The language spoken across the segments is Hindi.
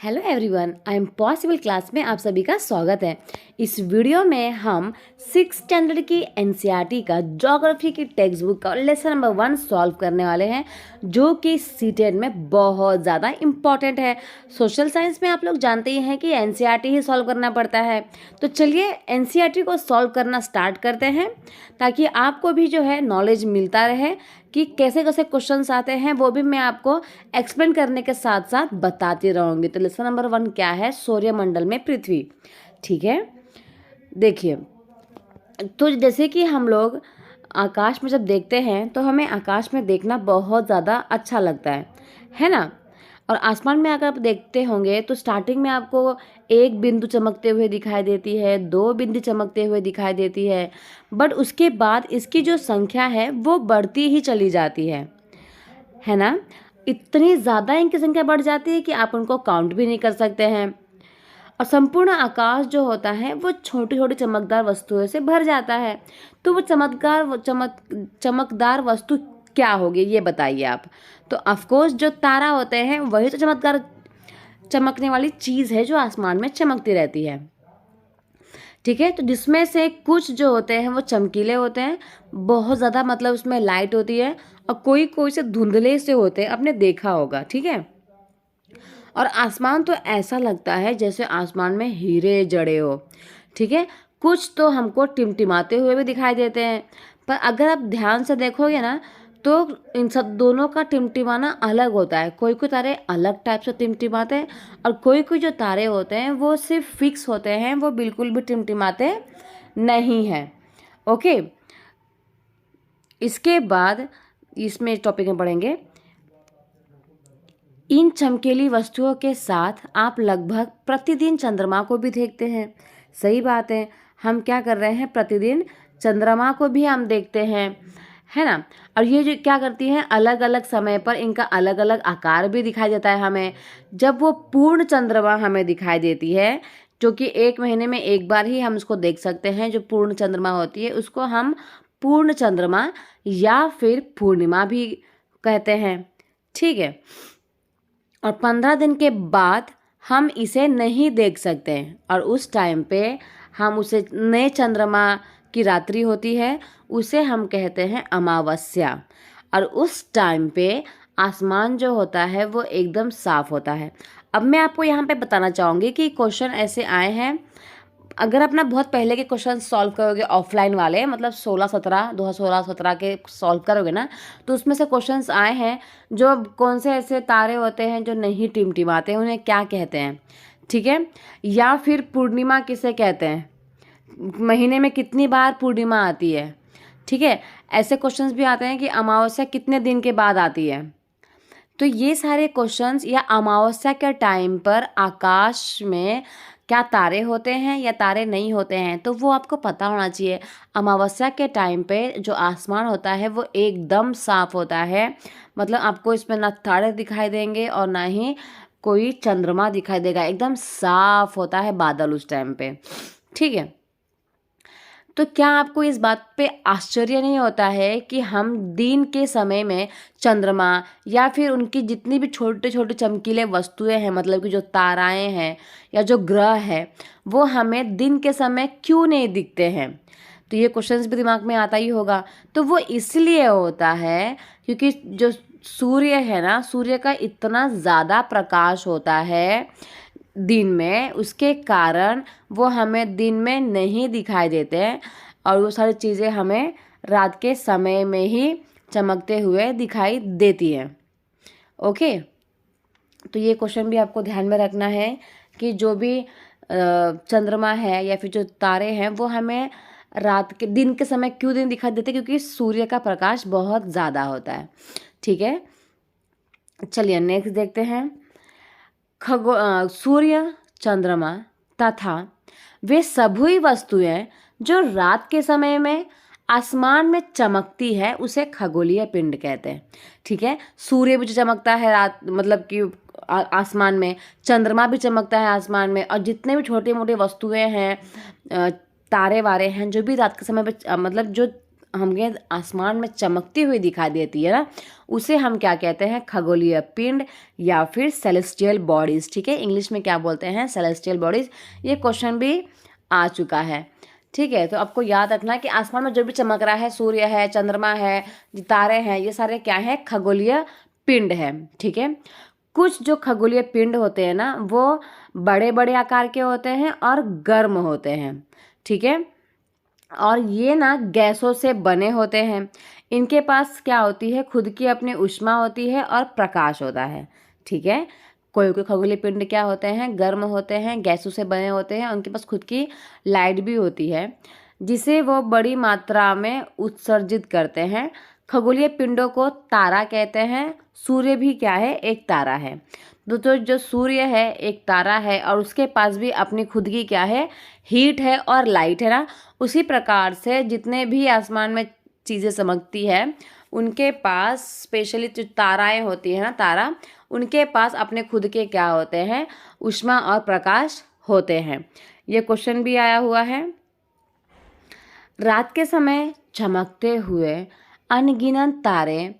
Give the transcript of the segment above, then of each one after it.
Hello everyone, I am possible class में आप सभी का स्वागत है। इस वीडियो में हम 6th स्टैंडर्ड की एनसीईआरटी का ज्योग्राफी की टेक्स्ट बुक का लेसन नंबर 1 सॉल्व करने वाले हैं, जो कि सीटेट में बहुत ज़्यादा इम्पॉर्टेंट है। सोशल साइंस में आप लोग जानते ही हैं कि एनसीईआरटी ही सॉल्व करना पड़ता है। तो चलिए एनसीईआरटी को सॉल्व करना स्टार्ट करते हैं, ताकि आपको भी जो है नॉलेज मिलता रहे कि कैसे कैसे क्वेश्चंस आते हैं, वो भी मैं आपको एक्सप्लेन करने के साथ साथ बताती रहूँगी। तो लेसन नंबर 1 क्या है? सौरमंडल में पृथ्वी। ठीक है, देखिए, तो जैसे कि हम लोग आकाश में जब देखते हैं तो हमें आकाश में देखना बहुत ज़्यादा अच्छा लगता है ना। और आसमान में अगर आप देखते होंगे तो स्टार्टिंग में आपको एक बिंदु चमकते हुए दिखाई देती है, 2 बिंदु चमकते हुए दिखाई देती है, बट उसके बाद इसकी जो संख्या है वो बढ़ती ही चली जाती है ना। इतनी ज़्यादा इनकी संख्या बढ़ जाती है कि आप उनको काउंट भी नहीं कर सकते हैं। और संपूर्ण आकाश जो होता है वो छोटी छोटी चमकदार वस्तुओं से भर जाता है। तो वो चमकदार वस्तु क्या होगी, ये बताइए आप। तो ऑफकोर्स जो तारा होते हैं वही तो चमकदार चमकने वाली चीज़ है जो आसमान में चमकती रहती है। ठीक है, तो जिसमें से कुछ जो होते हैं वो चमकीले होते हैं, बहुत ज़्यादा मतलब उसमें लाइट होती है, और कोई कोई से धुंधले से होते हैं, आपने देखा होगा। ठीक है, और आसमान तो ऐसा लगता है जैसे आसमान में हीरे जड़े हो। ठीक है, कुछ तो हमको टिमटिमाते हुए भी दिखाई देते हैं, पर अगर आप ध्यान से देखोगे ना तो इन सब दोनों का टिमटिमाना अलग होता है। कोई कोई तारे अलग टाइप से टिमटिमाते हैं, और कोई कोई जो तारे होते हैं वो सिर्फ फिक्स होते हैं, वो बिल्कुल भी टिमटिमाते नहीं हैं। ओके, इसके बाद इसमें टॉपिक में पढ़ेंगे, इन चमकीली वस्तुओं के साथ आप लगभग प्रतिदिन चंद्रमा को भी देखते हैं। सही बात है, हम क्या कर रहे हैं, प्रतिदिन चंद्रमा को भी हम देखते हैं, है ना। और ये जो क्या करती हैं, अलग अलग समय पर इनका अलग अलग आकार भी दिखाई देता है हमें। जब वो पूर्ण चंद्रमा हमें दिखाई देती है, जो कि 1 महीने में एक बार ही हम उसको देख सकते हैं, जो पूर्ण चंद्रमा होती है उसको हम पूर्ण चंद्रमा या फिर पूर्णिमा भी कहते हैं। ठीक है, और 15 दिन के बाद हम इसे नहीं देख सकते हैं, और उस टाइम पे हम उसे नए चंद्रमा की रात्रि होती है, उसे हम कहते हैं अमावस्या। और उस टाइम पे आसमान जो होता है वो एकदम साफ होता है। अब मैं आपको यहाँ पे बताना चाहूँगी कि क्वेश्चन ऐसे आए हैं, अगर अपना बहुत पहले के क्वेश्चन सॉल्व करोगे ऑफलाइन वाले, मतलब 2016-17 के सॉल्व करोगे ना, तो उसमें से क्वेश्चंस आए हैं जो कौन से ऐसे तारे होते हैं जो नहीं टिमटिमाते हैं, उन्हें क्या कहते हैं। ठीक है, या फिर पूर्णिमा किसे कहते हैं, महीने में कितनी बार पूर्णिमा आती है। ठीक है, ऐसे क्वेश्चंस भी आते हैं कि अमावस्या कितने दिन के बाद आती है। तो ये सारे क्वेश्चंस, या अमावस्या के टाइम पर आकाश में क्या तारे होते हैं या तारे नहीं होते हैं, तो वो आपको पता होना चाहिए। अमावस्या के टाइम पे जो आसमान होता है वो एकदम साफ होता है, मतलब आपको इसमें ना तारे दिखाई देंगे और ना ही कोई चंद्रमा दिखाई देगा, एकदम साफ होता है बादल उस टाइम पे। ठीक है, तो क्या आपको इस बात पे आश्चर्य नहीं होता है कि हम दिन के समय में चंद्रमा या फिर उनकी जितनी भी छोटे छोटे चमकीले वस्तुएं हैं, मतलब कि जो ताराएं हैं या जो ग्रह है, वो हमें दिन के समय क्यों नहीं दिखते हैं? तो ये क्वेश्चंस भी दिमाग में आता ही होगा। तो वो इसलिए होता है क्योंकि जो सूर्य है ना, सूर्य का इतना ज़्यादा प्रकाश होता है दिन में, उसके कारण वो हमें दिन में नहीं दिखाई देते हैं, और वो सारी चीज़ें हमें रात के समय में ही चमकते हुए दिखाई देती हैं। ओके, तो ये क्वेश्चन भी आपको ध्यान में रखना है कि जो भी चंद्रमा है या फिर जो तारे हैं वो हमें रात के दिन के समय क्यों नहीं दिखाई देते, क्योंकि सूर्य का प्रकाश बहुत ज़्यादा होता है। ठीक है, चलिए नेक्स्ट देखते हैं। सूर्य, चंद्रमा तथा वे सभी वस्तुएं जो रात के समय में आसमान में चमकती है उसे खगोलीय पिंड कहते हैं। ठीक है, सूर्य भी जो चमकता है रात, मतलब कि आसमान में, चंद्रमा भी चमकता है आसमान में, और जितने भी छोटी मोटी वस्तुएं हैं, तारे वारे हैं, जो भी रात के समय पे मतलब जो हमें आसमान में चमकती हुई दिखाई देती है ना, उसे हम क्या कहते हैं, खगोलीय पिंड या फिर सेलेस्टियल बॉडीज। ठीक है, इंग्लिश में क्या बोलते हैं, सेलेस्टियल बॉडीज। ये क्वेश्चन भी आ चुका है। ठीक है, तो आपको याद रखना कि आसमान में जो भी चमक रहा है, सूर्य है, चंद्रमा है, तारे हैं, ये सारे क्या है, खगोलीय पिंड है। ठीक है, कुछ जो खगोलीय पिंड होते हैं ना, वो बड़े बड़े आकार के होते हैं और गर्म होते हैं। ठीक है, और ये ना गैसों से बने होते हैं। इनके पास क्या होती है, खुद की अपनी ऊष्मा होती है और प्रकाश होता है। ठीक है, कोई कोई खगोलीय पिंड क्या होते हैं, गर्म होते हैं, गैसों से बने होते हैं, उनके पास खुद की लाइट भी होती है जिसे वो बड़ी मात्रा में उत्सर्जित करते हैं। खगोलीय पिंडों को तारा कहते हैं। सूर्य भी क्या है, एक तारा है। तो जो सूर्य है एक तारा है और उसके पास भी अपनी खुद की क्या है, हीट है और लाइट है ना। उसी प्रकार से जितने भी आसमान में चीज़ें चमकती है, उनके पास स्पेशली जो ताराएं होती हैं ना, तारा, उनके पास अपने खुद के क्या होते हैं, ऊष्मा और प्रकाश होते हैं। ये क्वेश्चन भी आया हुआ है। रात के समय चमकते हुए अनगिनत तारे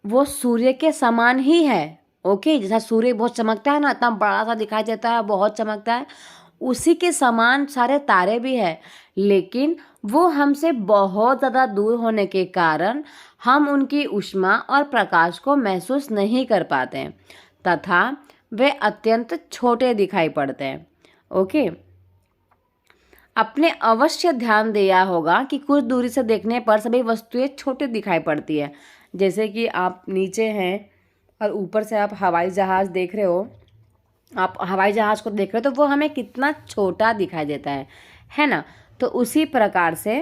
वो सूर्य के समान ही है। ओके, जैसा सूर्य बहुत चमकता है ना, इतना बड़ा सा दिखाई देता है, बहुत चमकता है, उसी के समान सारे तारे भी है। लेकिन वो हमसे बहुत ज़्यादा दूर होने के कारण हम उनकी ऊष्मा और प्रकाश को महसूस नहीं कर पाते हैं तथा वे अत्यंत छोटे दिखाई पड़ते हैं। ओके, आपने अवश्य ध्यान दिया होगा कि कुछ दूरी से देखने पर सभी वस्तुएं छोटी दिखाई पड़ती है। जैसे कि आप नीचे हैं और ऊपर से आप हवाई जहाज़ देख रहे हो, आप हवाई जहाज़ को देख रहे हो तो वो हमें कितना छोटा दिखाई देता है ना। तो उसी प्रकार से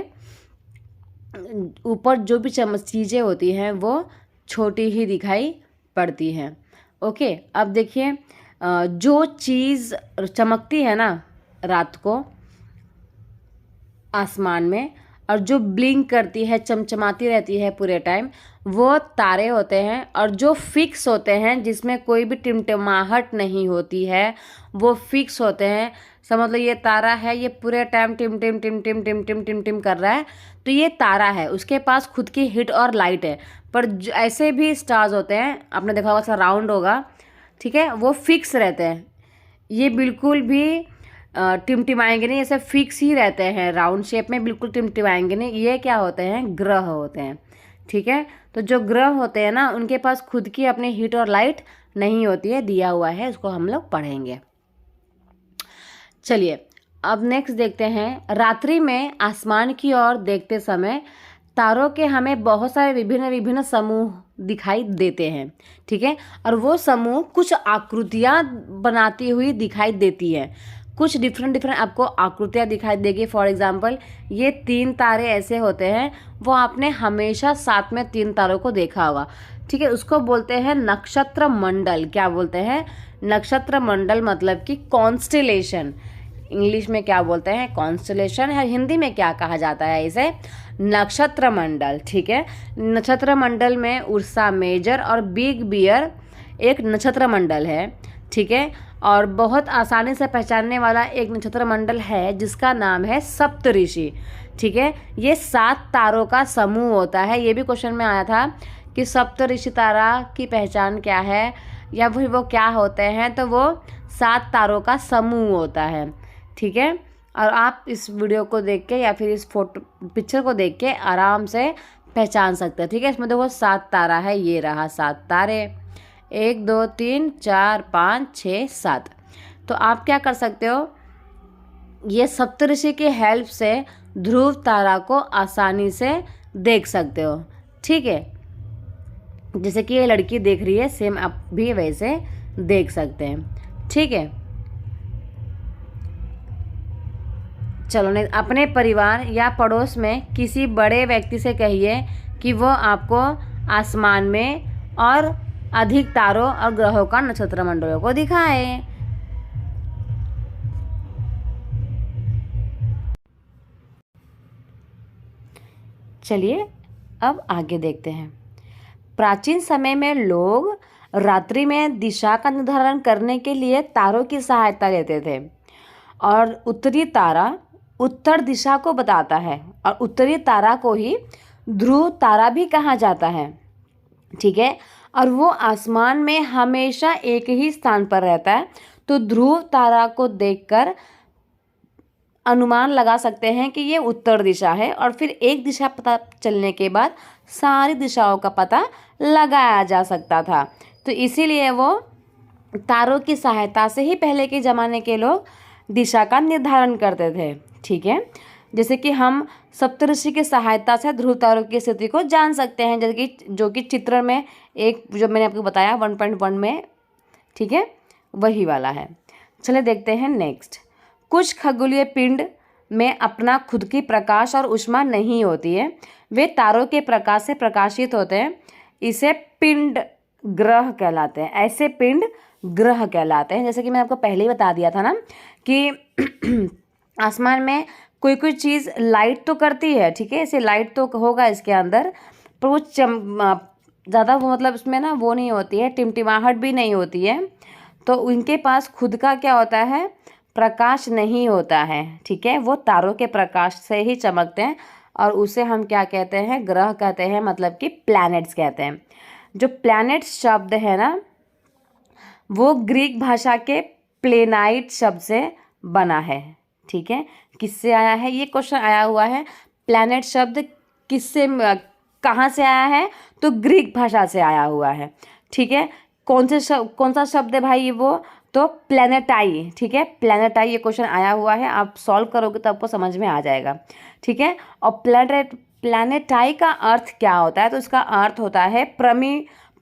ऊपर जो भी चीज़ें होती हैं वो छोटी ही दिखाई पड़ती हैं। ओके, अब देखिए, जो चीज़ चमकती है ना रात को आसमान में और जो ब्लिंक करती है, चमचमाती रहती है पूरे टाइम, वो तारे होते हैं। और जो फिक्स होते हैं, जिसमें कोई भी टिमटिमाहट नहीं होती है, वो फिक्स होते हैं। समझ लो ये तारा है, ये पूरे टाइम टिम टिम टिम टिम टिम टिम टिम टिम कर रहा है, तो ये तारा है, उसके पास खुद की हीट और लाइट है। पर ऐसे भी स्टार्स होते हैं, आपने देखा होगा, ऐसा राउंड होगा, ठीक है, वो फिक्स रहते हैं। ये बिल्कुल भी टिमटिमाएंगे नहीं, ऐसे फिक्स ही रहते हैं, राउंड शेप में बिल्कुल टिमटिमाएंगे नहीं। ये क्या होते हैं, ग्रह होते हैं। ठीक है, तो जो ग्रह होते हैं ना, उनके पास खुद की अपनी हीट और लाइट नहीं होती है, दिया हुआ है, उसको हम लोग पढ़ेंगे। चलिए अब नेक्स्ट देखते हैं। रात्रि में आसमान की ओर देखते समय तारों के हमें बहुत सारे विभिन्न विभिन्न समूह दिखाई देते हैं। ठीक है, और वो समूह कुछ आकृतियाँ बनाती हुई दिखाई देती है। कुछ डिफरेंट आपको आकृतियाँ दिखाई देगी। फॉर एग्जांपल, ये 3 तारे ऐसे होते हैं, वो आपने हमेशा साथ में 3 तारों को देखा होगा। ठीक है, उसको बोलते हैं नक्षत्र मंडल। क्या बोलते हैं, नक्षत्र मंडल, मतलब कि कॉन्स्टेलेशन। इंग्लिश में क्या बोलते हैं, कॉन्स्टेलेशन है। हिंदी में क्या कहा जाता है इसे, नक्षत्र मंडल। ठीक है, नक्षत्र मंडल में उर्सा मेजर और बिग बियर एक नक्षत्र मंडल है। ठीक है, और बहुत आसानी से पहचानने वाला एक नक्षत्र मंडल है जिसका नाम है सप्तऋषि। ठीक है, ये 7 तारों का समूह होता है। ये भी क्वेश्चन में आया था कि सप्तऋषि तारा की पहचान क्या है या फिर वो क्या होते हैं, तो वो 7 तारों का समूह होता है। ठीक है, और आप इस वीडियो को देख के या फिर इस पिक्चर को देख के आराम से पहचान सकते हैं। ठीक है, इसमें देखो 7 तारा है, ये रहा 7 तारे, 1 2 3 4 5 6 7। तो आप क्या कर सकते हो, ये सप्तऋषि के हेल्प से ध्रुव तारा को आसानी से देख सकते हो। ठीक है, जैसे कि ये लड़की देख रही है, सेम आप भी वैसे देख सकते हैं। ठीक है, चलो नहीं, अपने परिवार या पड़ोस में किसी बड़े व्यक्ति से कहिए कि वो आपको आसमान में और अधिक तारों और ग्रहों का नक्षत्र मंडलों को दिखाए। चलिए अब आगे देखते हैं। प्राचीन समय में लोग रात्रि में दिशा का निर्धारण करने के लिए तारों की सहायता लेते थे और उत्तरी तारा उत्तर दिशा को बताता है और उत्तरी तारा को ही ध्रुव तारा भी कहा जाता है, ठीक है। और वो आसमान में हमेशा एक ही स्थान पर रहता है, तो ध्रुव तारा को देखकर अनुमान लगा सकते हैं कि ये उत्तर दिशा है, और फिर एक दिशा पता चलने के बाद सारी दिशाओं का पता लगाया जा सकता था। तो इसीलिए वो तारों की सहायता से ही पहले के ज़माने के लोग दिशा का निर्धारण करते थे, ठीक है। जैसे कि हम सप्तऋषि की सहायता से ध्रुव तारों की स्थिति को जान सकते हैं, जैसे कि जो कि चित्र में एक जो मैंने आपको बताया 1.1 में, ठीक है, वही वाला है। चलिए देखते हैं नेक्स्ट। कुछ खगोलीय पिंड में अपना खुद की प्रकाश और ऊष्मा नहीं होती है, वे तारों के प्रकाश से प्रकाशित होते हैं, इसे पिंड ग्रह कहलाते हैं। ऐसे पिंड ग्रह कहलाते हैं। जैसे कि मैंने आपको पहले ही बता दिया था ना कि आसमान में कोई कोई चीज़ लाइट तो करती है, ठीक है, ऐसे लाइट तो होगा इसके अंदर, पर वो ज़्यादा वो मतलब उसमें ना वो नहीं होती है, टिमटिमाहट भी नहीं होती है, तो उनके पास खुद का क्या होता है, प्रकाश नहीं होता है, ठीक है। वो तारों के प्रकाश से ही चमकते हैं और उसे हम क्या कहते हैं, ग्रह कहते हैं, मतलब कि प्लैनेट्स कहते हैं। जो प्लैनेट शब्द है ना, वो ग्रीक भाषा के प्लेनाइट शब्द से बना है, ठीक है। किससे आया है, ये क्वेश्चन आया हुआ है, प्लैनेट शब्द किससे कहाँ से आया है, तो ग्रीक भाषा से आया हुआ है, ठीक है। कौन सा शब्द है भाई वो, तो प्लैनेटाई, ठीक है, प्लैनेटाई ये क्वेश्चन आया हुआ है, आप सॉल्व करोगे तो आपको समझ में आ जाएगा, ठीक है। और प्लैनेटाई का अर्थ क्या होता है, तो इसका अर्थ होता है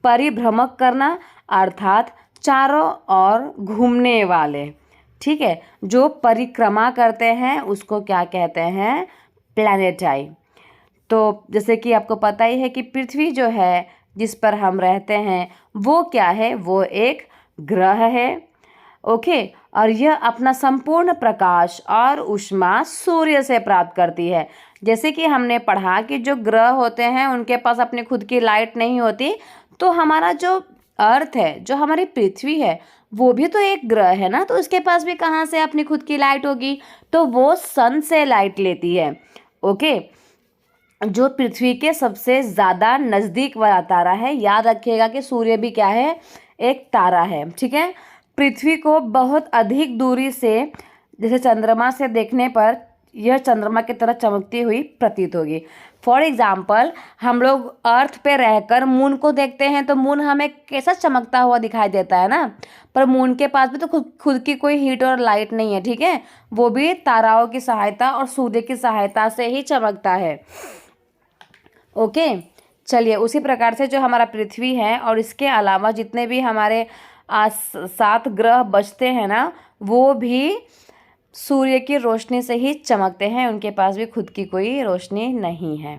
परिभ्रमक करना, अर्थात चारों ओर घूमने वाले, ठीक है। जो परिक्रमा करते हैं उसको क्या कहते हैं, प्लैनेटाई। तो जैसे कि आपको पता ही है कि पृथ्वी जो है जिस पर हम रहते हैं वो क्या है, वो एक ग्रह है, ओके। और यह अपना संपूर्ण प्रकाश और ऊष्मा सूर्य से प्राप्त करती है। जैसे कि हमने पढ़ा कि जो ग्रह होते हैं उनके पास अपनी खुद की लाइट नहीं होती, तो हमारा जो अर्थ है, जो हमारी पृथ्वी है, वो भी तो एक ग्रह है ना, तो उसके पास भी कहाँ से अपनी खुद की लाइट होगी, तो वो सन से लाइट लेती है, ओके। जो पृथ्वी के सबसे ज़्यादा नज़दीक वाला तारा है, याद रखिएगा कि सूर्य भी क्या है, एक तारा है, ठीक है। पृथ्वी को बहुत अधिक दूरी से जैसे चंद्रमा से देखने पर यह चंद्रमा की तरह चमकती हुई प्रतीत होगी। फॉर एग्जाम्पल, हम लोग अर्थ पे रहकर मून को देखते हैं, तो मून हमें कैसा चमकता हुआ दिखाई देता है ना, पर मून के पास भी तो खुद की कोई हीट और लाइट नहीं है, ठीक है। वो भी ताराओं की सहायता और सूर्य की सहायता से ही चमकता है, ओके। चलिए, उसी प्रकार से जो हमारा पृथ्वी है और इसके अलावा जितने भी हमारे 7 ग्रह बचते हैं ना, वो भी सूर्य की रोशनी से ही चमकते हैं, उनके पास भी खुद की कोई रोशनी नहीं है,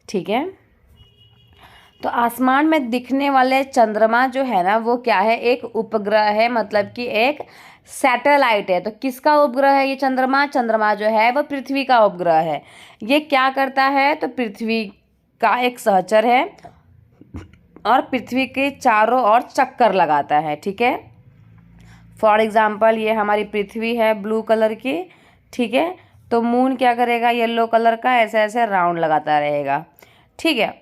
ठीक है। तो आसमान में दिखने वाले चंद्रमा जो है ना, वो क्या है, एक उपग्रह है, मतलब कि एक सैटेलाइट है। तो किसका उपग्रह है ये चंद्रमा, चंद्रमा जो है वो पृथ्वी का उपग्रह है। ये क्या करता है, तो पृथ्वी का एक सहचर है और पृथ्वी के चारों ओर चक्कर लगाता है, ठीक है। फॉर एग्जाम्पल, ये हमारी पृथ्वी है ब्लू कलर की, ठीक है, तो मून क्या करेगा, येलो कलर का ऐसे ऐसे राउंड लगाता रहेगा, ठीक है।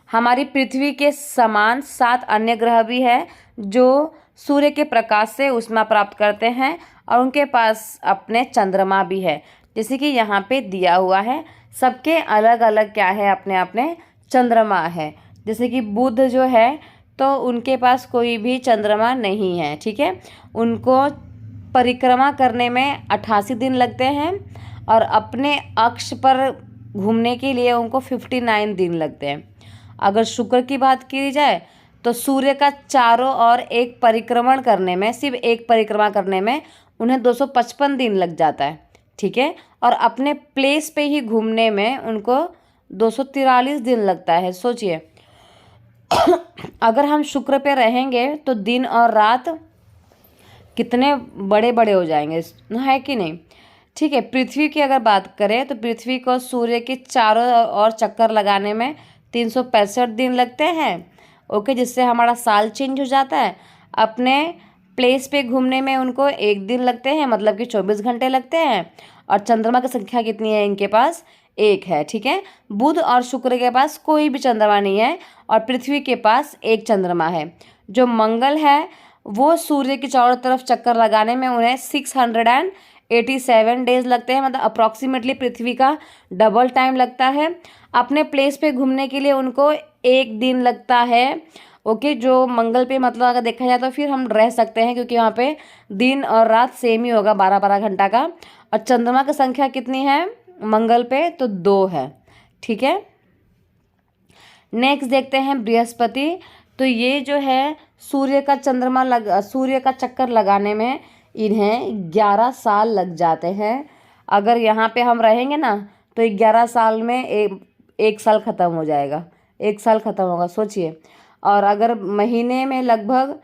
हमारी पृथ्वी के समान 7 अन्य ग्रह भी है जो सूर्य के प्रकाश से ऊष्मा प्राप्त करते हैं और उनके पास अपने चंद्रमा भी है, जैसे कि यहाँ पे दिया हुआ है। सबके अलग अलग क्या है, अपने अपने चंद्रमा है। जैसे कि बुध जो है, तो उनके पास कोई भी चंद्रमा नहीं है, ठीक है। उनको परिक्रमा करने में 88 दिन लगते हैं और अपने अक्ष पर घूमने के लिए उनको 59 दिन लगते हैं। अगर शुक्र की बात की जाए तो सूर्य का चारों ओर एक परिक्रमण करने में, सिर्फ एक परिक्रमा करने में उन्हें 255 दिन लग जाता है, ठीक है। और अपने प्लेस पे ही घूमने में उनको 243 दिन लगता है। सोचिए, अगर हम शुक्र पे रहेंगे तो दिन और रात कितने बड़े बड़े हो जाएंगे, है कि नहीं, ठीक है। पृथ्वी की अगर बात करें तो पृथ्वी को सूर्य के चारों ओर चक्कर लगाने में 365 दिन लगते हैं, ओके, जिससे हमारा साल चेंज हो जाता है। अपने प्लेस पे घूमने में उनको 1 दिन लगते हैं, मतलब कि 24 घंटे लगते हैं। और चंद्रमा की संख्या कितनी है इनके पास? 1 है, ठीक है। बुध और शुक्र के पास कोई भी चंद्रमा नहीं है और पृथ्वी के पास 1 चंद्रमा है। जो मंगल है वो सूर्य की चारों तरफ चक्कर लगाने में उन्हें 687 डेज लगते हैं, मतलब अप्रॉक्सीमेटली पृथ्वी का डबल टाइम लगता है। अपने प्लेस पे घूमने के लिए उनको 1 दिन लगता है। ओके, जो मंगल पे मतलब अगर देखा जाए तो फिर हम रह सकते हैं, क्योंकि वहाँ पे दिन और रात सेम ही होगा, 12-12 घंटा का। और चंद्रमा की संख्या कितनी है मंगल पे? तो 2 है, ठीक है। नेक्स्ट देखते हैं बृहस्पति। तो ये जो है सूर्य का चक्कर लगाने में इन्हें 11 साल लग जाते हैं। अगर यहाँ पे हम रहेंगे ना तो 11 साल में एक साल ख़त्म हो जाएगा, 1 साल ख़त्म होगा, सोचिए। और अगर महीने में लगभग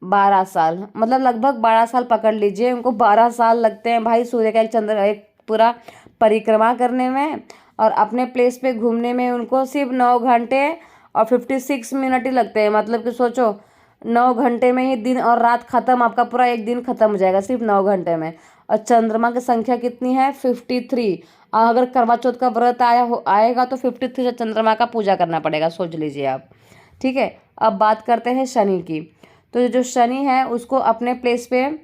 12 साल, मतलब लगभग 12 साल पकड़ लीजिए, उनको 12 साल लगते हैं भाई सूर्य का एक पूरा परिक्रमा करने में। और अपने प्लेस पे घूमने में उनको सिर्फ 9 घंटे और 56 मिनट ही लगते हैं। मतलब कि सोचो 9 घंटे में ही दिन और रात ख़त्म, आपका पूरा एक दिन ख़त्म हो जाएगा सिर्फ 9 घंटे में। और चंद्रमा की संख्या कितनी है? 53। अगर करवा चौथ का व्रत आएगा तो 53 चंद्रमा का पूजा करना पड़ेगा, सोच लीजिए आप, ठीक है। अब बात करते हैं शनि की। तो जो शनि है उसको अपने प्लेस पे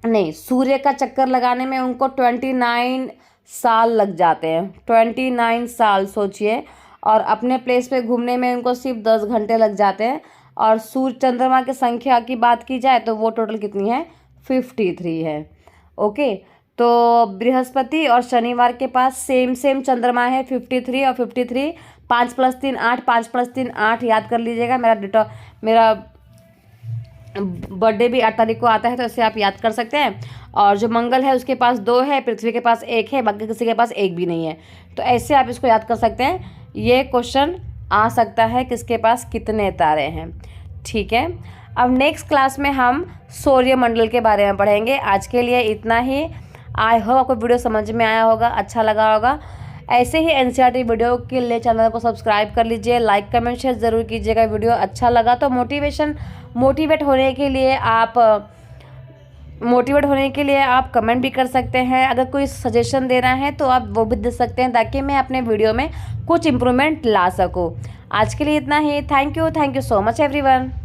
नहीं, सूर्य का चक्कर लगाने में उनको 29 साल लग जाते हैं, 29 साल, सोचिए। और अपने प्लेस पे घूमने में उनको सिर्फ 10 घंटे लग जाते हैं। और सूर्य चंद्रमा की संख्या की बात की जाए तो वो टोटल कितनी है? 53 है। ओके, तो बृहस्पति और शनिवार के पास सेम चंद्रमा है, 53 और 53। 5 + 3 8, 5 + 3 8, याद कर लीजिएगा। मेरा बर्थडे भी 8 तारीख को आता है, तो इसे आप याद कर सकते हैं। और जो मंगल है उसके पास 2 है, पृथ्वी के पास 1 है, बाकी किसी के पास 1 भी नहीं है। तो ऐसे आप इसको याद कर सकते हैं। ये क्वेश्चन आ सकता है किसके पास कितने तारे हैं, ठीक है। अब नेक्स्ट क्लास में हम सौरमंडल के बारे में पढ़ेंगे। आज के लिए इतना ही। आई होप आपको वीडियो समझ में आया होगा, अच्छा लगा होगा। ऐसे ही एनसीईआरटी वीडियो के लिए चैनल को सब्सक्राइब कर लीजिए, लाइक कमेंट शेयर ज़रूर कीजिएगा। वीडियो अच्छा लगा तो मोटिवेट होने के लिए आप कमेंट भी कर सकते हैं। अगर कोई सजेशन देना है तो आप वो भी दे सकते हैं, ताकि मैं अपने वीडियो में कुछ इम्प्रूवमेंट ला सकूँ। आज के लिए इतना ही। Thank you so much everyone.